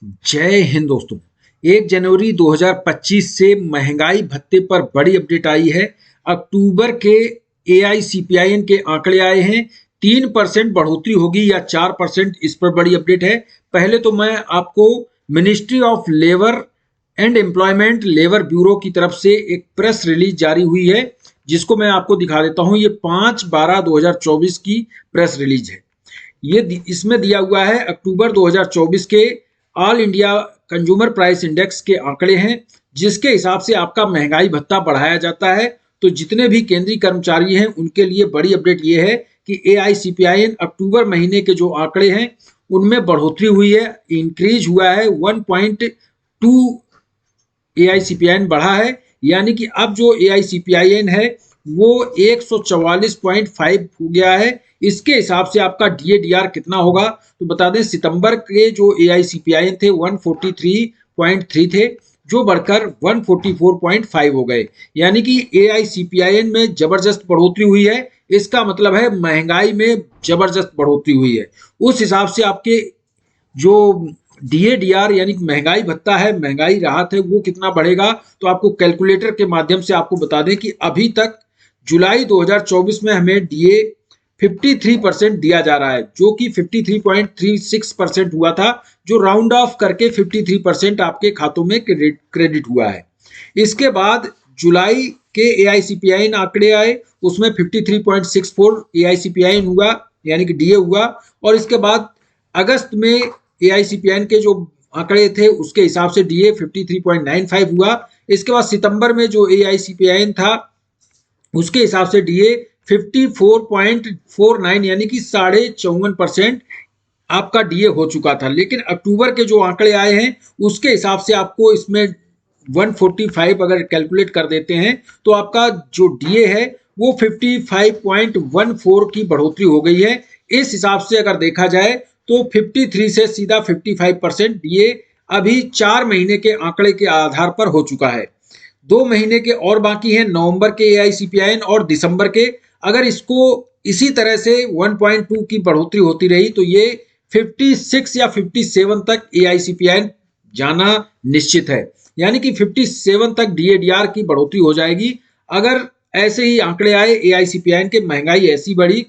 जय हिंद दोस्तों। 1 जनवरी 2025 से महंगाई भत्ते पर बड़ी अपडेट आई है। अक्टूबर के एआईसीपीआईएन के आंकड़े आए हैं। 3% बढ़ोतरी होगी या 4%, इस पर बड़ी अपडेट है। पहले तो मैं आपको ministry of labour and employment labour bureau की तरफ से एक प्रेस रिलीज जारी हुई है, जिसको मैं आपको दिखा देता हूं। ये 5/12/2024 की प्रेस रिलीज है। ये इसमें दिया हुआ है अक्टूबर 2024 के all India consumer price index के आंकड़े हैं, जिसके हिसाब से आपका महंगाई भत्ता बढ़ाया जाता है। तो जितने भी केंद्रीय कर्मचारी हैं उनके लिए बड़ी अपडेट ये है कि एआईसीपीआईएन अक्टूबर महीने के जो आंकड़े हैं उनमें बढ़ोतरी हुई है, इंक्रीज हुआ है। 1.2 एआईसीपीआईएन बढ़ा है, यानी कि अब जो एआईसीपीआईएन है वो 144.5 हो गया है। इसके हिसाब से आपका डीएडीआर कितना होगा तो बता दें, सितंबर के जो एआईसीपीआईएन थे 143.3 थे, जो बढ़कर 144.5 हो गए। यानी कि एआईसीपीआईएन में जबरदस्त बढ़ोतरी हुई है। इसका मतलब है महंगाई में जबरदस्त बढ़ोतरी हुई है। उस हिसाब से आपके जो डीएडीआर यानी महंगाई भत्ता है, महंगाई राहत है, वो कितना बढ़ेगा तो आपको कैलकुलेटर के माध्यम से आपको बता दें कि अभी तक जुलाई 2024 में हमें डीए 53% दिया जा रहा है, जो कि 53.36% हुआ था, जो राउंड ऑफ करके 53% आपके खातों में क्रेडिट हुआ है। इसके बाद जुलाई के एआईसीपीआईएन आंकड़े आए, उसमें 53.64 एआईसीपीआईएन हुआ, यानी कि डीए हुआ। और इसके बाद अगस्त में एआईसीपीआईएन के जो आंकड़े थे उसके हिसाब से डीए 53.95 हुआ। इसके बाद सितंबर में जो एआईसीपीआईएन था उसके हिसाब से डीए 54.49 यानी कि 54.5% आपका डीए हो चुका था। लेकिन अक्टूबर के जो आंकड़े आए हैं उसके हिसाब से आपको इसमें 145 अगर कैलकुलेट कर देते हैं तो आपका जो डीए है वो 55.14 की बढ़ोतरी हो गई है। इस हिसाब से अगर देखा जाए तो 53 से सीधा 55% डीए अभी 4 महीने के आंकड़े के आधार पर हो चुका है। 2 महीने के और बाकी हैं, नवंबर के एआईसीपीआईएन और दिसंबर के। अगर इसको इसी तरह से 1.2 की बढ़ोतरी होती रही तो ये 56 या 57 तक एआईसीपीआईएन जाना निश्चित है, यानी कि 57 तक डीएडीआर की बढ़ोतरी हो जाएगी। अगर ऐसे ही आंकड़े आए एआईसीपीआईएन के, महंगाई ऐसी बढ़ी